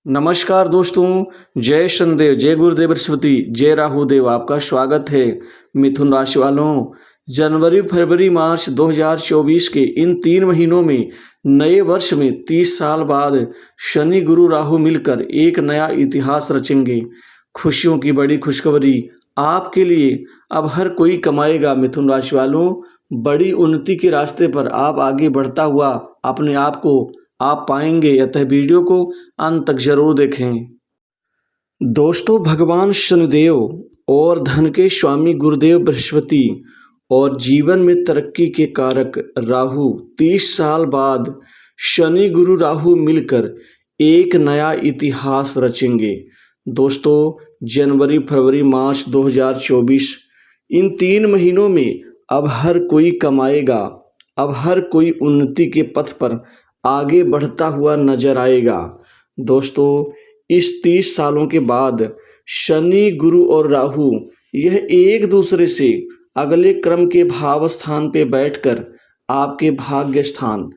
नमस्कार दोस्तों, जय शनिदेव, जय गुरुदेव बृहस्पति, जय राहु देव। आपका स्वागत है मिथुन राशि वालों। जनवरी, फरवरी, मार्च 2024 के इन 3 महीनों में नए वर्ष में 30 साल बाद शनि गुरु राहु मिलकर एक नया इतिहास रचेंगे। खुशियों की बड़ी खुशखबरी आपके लिए। अब हर कोई कमाएगा। मिथुन राशि वालों, बड़ी उन्नति के रास्ते पर आप आगे बढ़ता हुआ अपने आप को आप पाएंगे, अतः वीडियो को अंत तक जरूर देखें। दोस्तों, भगवान शनिदेव और धन के स्वामी गुरुदेव बृहस्पति और जीवन में तरक्की के कारक राहु 30 साल बाद शनि गुरु राहु मिलकर एक नया इतिहास रचेंगे। दोस्तों, जनवरी, फरवरी, मार्च 2024 इन 3 महीनों में अब हर कोई कमाएगा। अब हर कोई उन्नति के पथ पर आगे बढ़ता हुआ नजर आएगा। दोस्तों, इस 30 सालों के बाद शनि गुरु और राहु यह एक दूसरे से अगले क्रम के भाव स्थान पे बैठकर आपके भाग्य स्थान,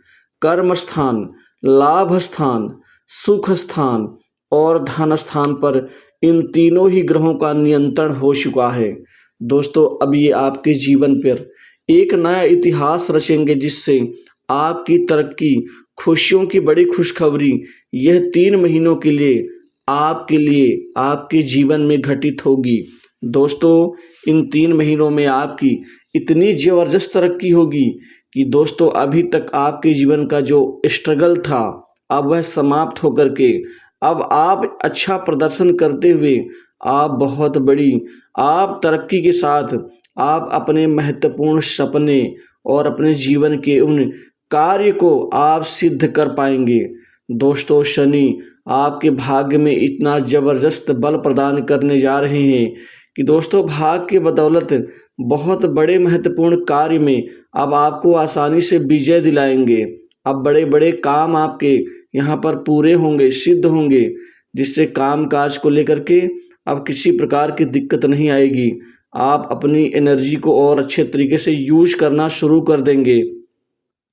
कर्म स्थान, लाभ स्थान, सुख स्थान और धन स्थान पर इन तीनों ही ग्रहों का नियंत्रण हो चुका है। दोस्तों, अब ये आपके जीवन पर एक नया इतिहास रचेंगे, जिससे आपकी तरक्की, खुशियों की बड़ी खुशखबरी यह 3 महीनों के लिए आपके जीवन में घटित होगी। दोस्तों, इन 3 महीनों में आपकी इतनी ज़बरदस्त तरक्की होगी कि दोस्तों, अभी तक आपके जीवन का जो स्ट्रगल था अब वह समाप्त होकर के अब आप अच्छा प्रदर्शन करते हुए आप तरक्की के साथ आप अपने महत्वपूर्ण सपने और अपने जीवन के उन कार्य को आप सिद्ध कर पाएंगे। दोस्तों, शनि आपके भाग्य में इतना जबरदस्त बल प्रदान करने जा रहे हैं कि दोस्तों, भाग्य के बदौलत बहुत बड़े महत्वपूर्ण कार्य में अब आपको आसानी से विजय दिलाएंगे। अब बड़े बड़े काम आपके यहाँ पर पूरे होंगे, सिद्ध होंगे, जिससे काम काज को लेकर के अब किसी प्रकार की दिक्कत नहीं आएगी। आप अपनी एनर्जी को और अच्छे तरीके से यूज करना शुरू कर देंगे,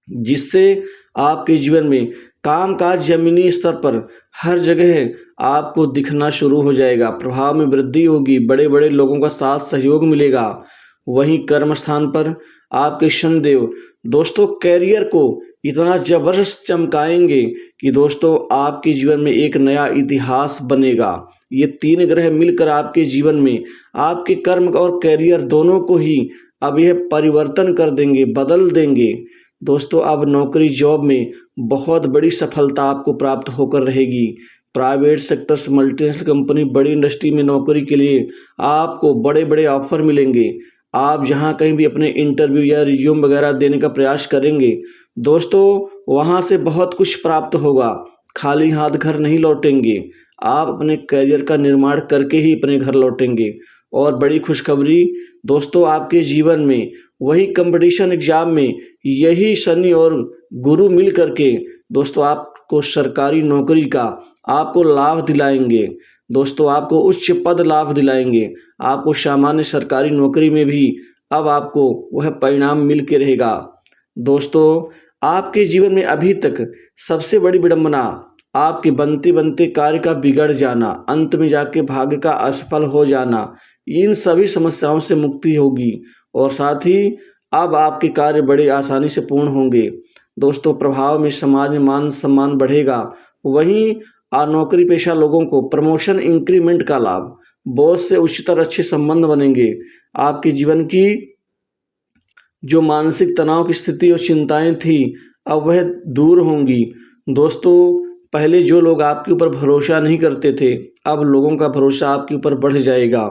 जिससे आपके जीवन में कामकाज जमीनी स्तर पर हर जगह आपको दिखना शुरू हो जाएगा। प्रभाव में वृद्धि होगी, बड़े बड़े लोगों का साथ सहयोग मिलेगा। वहीं कर्म स्थान पर आपके शनिदेव दोस्तों कैरियर को इतना जबरदस्त चमकाएंगे कि दोस्तों, आपके जीवन में एक नया इतिहास बनेगा। ये 3 ग्रह मिलकर आपके जीवन में आपके कर्म और कैरियर दोनों को ही अब यह परिवर्तन कर देंगे, बदल देंगे। दोस्तों, अब नौकरी जॉब में बहुत बड़ी सफलता आपको प्राप्त होकर रहेगी। प्राइवेट सेक्टर से मल्टीनेशनल कंपनी, बड़ी इंडस्ट्री में नौकरी के लिए आपको बड़े बड़े ऑफर मिलेंगे। आप जहां कहीं भी अपने इंटरव्यू या रिज्यूम वगैरह देने का प्रयास करेंगे, दोस्तों, वहां से बहुत कुछ प्राप्त होगा। खाली हाथ घर नहीं लौटेंगे। आप अपने करियर का निर्माण करके ही अपने घर लौटेंगे। और बड़ी खुशखबरी दोस्तों, आपके जीवन में वही कंपटीशन एग्जाम में यही शनि और गुरु मिल करके दोस्तों आपको सरकारी नौकरी का आपको लाभ दिलाएंगे। दोस्तों, आपको उच्च पद लाभ दिलाएंगे। आपको सामान्य सरकारी नौकरी में भी अब आपको वह परिणाम मिल के रहेगा। दोस्तों, आपके जीवन में अभी तक सबसे बड़ी विडंबना आपके बनते बनते कार्य का बिगड़ जाना, अंत में जाके भाग्य का असफल हो जाना, इन सभी समस्याओं से मुक्ति होगी और साथ ही अब आपके कार्य बड़े आसानी से पूर्ण होंगे। दोस्तों, प्रभाव में समाज में मान सम्मान बढ़ेगा। वहीं नौकरी पेशा लोगों को प्रमोशन, इंक्रीमेंट का लाभ, बॉस से उच्चतर अच्छे संबंध बनेंगे। आपके जीवन की जो मानसिक तनाव की स्थिति और चिंताएं थी अब वह दूर होंगी। दोस्तों, पहले जो लोग आपके ऊपर भरोसा नहीं करते थे, अब लोगों का भरोसा आपके ऊपर बढ़ जाएगा।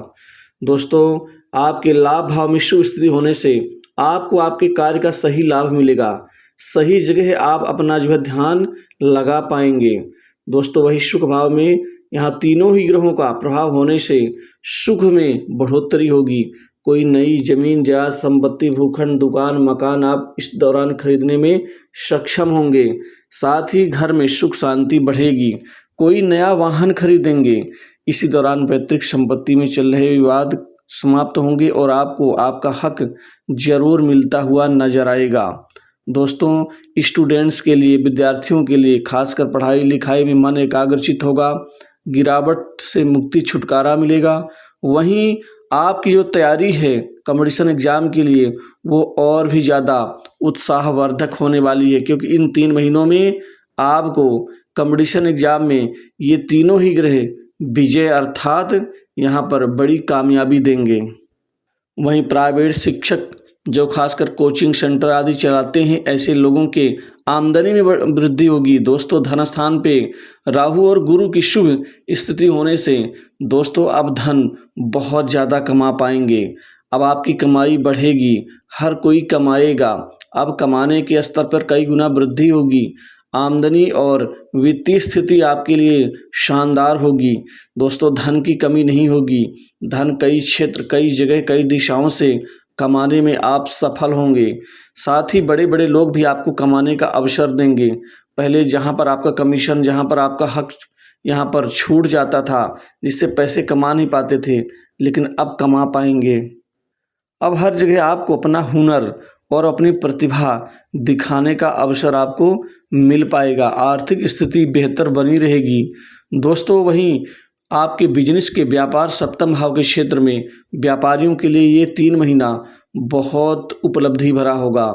दोस्तों, आपके लाभ भाव में शुभ स्थिति होने से आपको आपके कार्य का सही लाभ मिलेगा। सही जगह आप अपना जो है ध्यान लगा पाएंगे। दोस्तों, वही सुख भाव में यहाँ तीनों ही ग्रहों का प्रभाव होने से सुख में बढ़ोतरी होगी। कोई नई जमीन, जायदाद, संपत्ति, भूखंड, दुकान, मकान आप इस दौरान खरीदने में सक्षम होंगे। साथ ही घर में सुख शांति बढ़ेगी। कोई नया वाहन खरीदेंगे। इसी दौरान पैतृक संपत्ति में चल रहे विवाद समाप्त होंगे और आपको आपका हक जरूर मिलता हुआ नजर आएगा। दोस्तों, स्टूडेंट्स के लिए, विद्यार्थियों के लिए खासकर पढ़ाई लिखाई में मन एकाग्रचित होगा, गिरावट से मुक्ति छुटकारा मिलेगा। वहीं आपकी जो तैयारी है कंपटीशन एग्ज़ाम के लिए वो और भी ज़्यादा उत्साहवर्धक होने वाली है, क्योंकि इन 3 महीनों में आपको कंपटीशन एग्ज़ाम में ये तीनों ही ग्रह विजय अर्थात यहाँ पर बड़ी कामयाबी देंगे। वहीं प्राइवेट शिक्षक जो खासकर कोचिंग सेंटर आदि चलाते हैं, ऐसे लोगों के आमदनी में वृद्धि होगी। दोस्तों, धन स्थान पे राहु और गुरु की शुभ स्थिति होने से दोस्तों अब धन बहुत ज़्यादा कमा पाएंगे। अब आपकी कमाई बढ़ेगी, हर कोई कमाएगा। अब कमाने के स्तर पर कई गुना वृद्धि होगी। आमदनी और वित्तीय स्थिति आपके लिए शानदार होगी। दोस्तों, धन की कमी नहीं होगी। धन कई क्षेत्र, कई जगह, कई दिशाओं से कमाने में आप सफल होंगे। साथ ही बड़े बड़े लोग भी आपको कमाने का अवसर देंगे। पहले जहाँ पर आपका कमीशन, जहाँ पर आपका हक यहाँ पर छूट जाता था, जिससे पैसे कमा नहीं पाते थे, लेकिन अब कमा पाएंगे। अब हर जगह आपको अपना हुनर और अपनी प्रतिभा दिखाने का अवसर आपको मिल पाएगा। आर्थिक स्थिति बेहतर बनी रहेगी। दोस्तों, वहीं आपके बिजनेस के व्यापार सप्तम भाव के क्षेत्र में व्यापारियों के लिए ये 3 महीना बहुत उपलब्धि भरा होगा,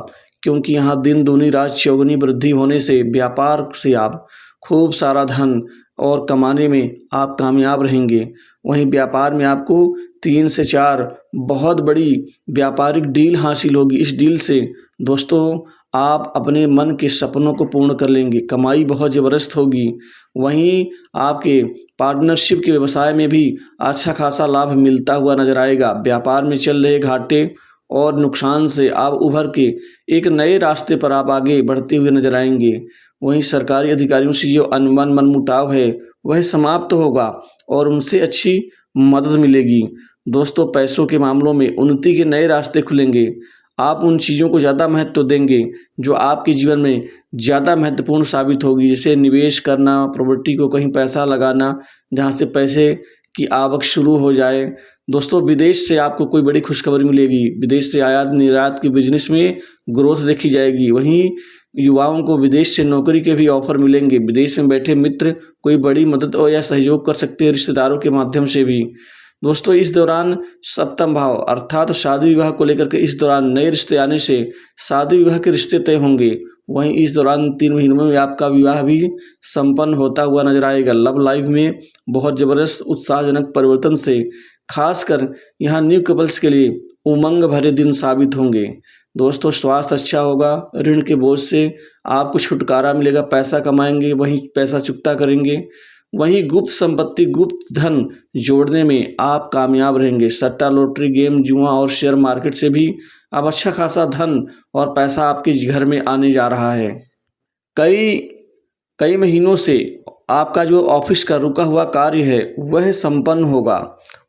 क्योंकि यहाँ दिन दूनी रात चौगुनी वृद्धि होने से व्यापार से आप खूब सारा धन और कमाने में आप कामयाब रहेंगे। वहीं व्यापार में आपको 3 से 4 बहुत बड़ी व्यापारिक डील हासिल होगी। इस डील से दोस्तों आप अपने मन के सपनों को पूर्ण कर लेंगे। कमाई बहुत ज़बरदस्त होगी। वहीं आपके पार्टनरशिप के व्यवसाय में भी अच्छा खासा लाभ मिलता हुआ नजर आएगा। व्यापार में चल रहे घाटे और नुकसान से आप उभर के एक नए रास्ते पर आप आगे बढ़ते हुए नजर आएंगे। वहीं सरकारी अधिकारियों से जो अनबन मनमुटाव है वह समाप्त होगा और उनसे अच्छी मदद मिलेगी। दोस्तों, पैसों के मामलों में उन्नति के नए रास्ते खुलेंगे। आप उन चीज़ों को ज़्यादा महत्व देंगे जो आपके जीवन में ज़्यादा महत्वपूर्ण साबित होगी, जैसे निवेश करना, प्रॉपर्टी को कहीं पैसा लगाना जहाँ से पैसे की आवक शुरू हो जाए। दोस्तों, विदेश से आपको कोई बड़ी खुशखबरी मिलेगी। विदेश से आयात निर्यात के बिजनेस में ग्रोथ देखी जाएगी। वहीं युवाओं को विदेश से नौकरी के भी ऑफर मिलेंगे। विदेश में बैठे मित्र कोई बड़ी मदद और या सहयोग कर सकते हैं रिश्तेदारों के माध्यम से भी। दोस्तों, इस दौरान सप्तम भाव अर्थात शादी विवाह को लेकर के इस दौरान नए रिश्ते आने से शादी विवाह के रिश्ते तय होंगे। वहीं इस दौरान 3 महीनों में आपका विवाह भी संपन्न होता हुआ नजर आएगा। लव लाइफ में बहुत ज़बरदस्त उत्साहजनक परिवर्तन से खासकर यहाँ न्यू कपल्स के लिए उमंग भरे दिन साबित होंगे। दोस्तों, स्वास्थ्य अच्छा होगा। ऋण के बोझ से आपको छुटकारा मिलेगा। पैसा कमाएंगे, वहीं पैसा चुकता करेंगे। वहीं गुप्त संपत्ति, गुप्त धन जोड़ने में आप कामयाब रहेंगे। सट्टा, लॉटरी, गेम, जुआ और शेयर मार्केट से भी अब अच्छा खासा धन और पैसा आपके घर में आने जा रहा है। कई महीनों से आपका जो ऑफिस का रुका हुआ कार्य है वह संपन्न होगा।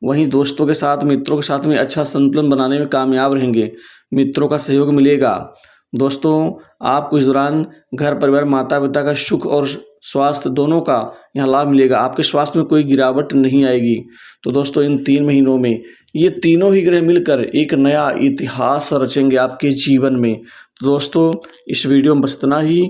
वहीं दोस्तों के साथ, मित्रों के साथ में अच्छा संतुलन बनाने में कामयाब रहेंगे। मित्रों का सहयोग मिलेगा। दोस्तों, आपको इस दौरान घर परिवार, माता पिता का सुख और स्वास्थ्य दोनों का यहाँ लाभ मिलेगा। आपके स्वास्थ्य में कोई गिरावट नहीं आएगी। तो दोस्तों, इन 3 महीनों में ये तीनों ही ग्रह मिलकर एक नया इतिहास रचेंगे आपके जीवन में। तो दोस्तों, इस वीडियो में बस इतना ही।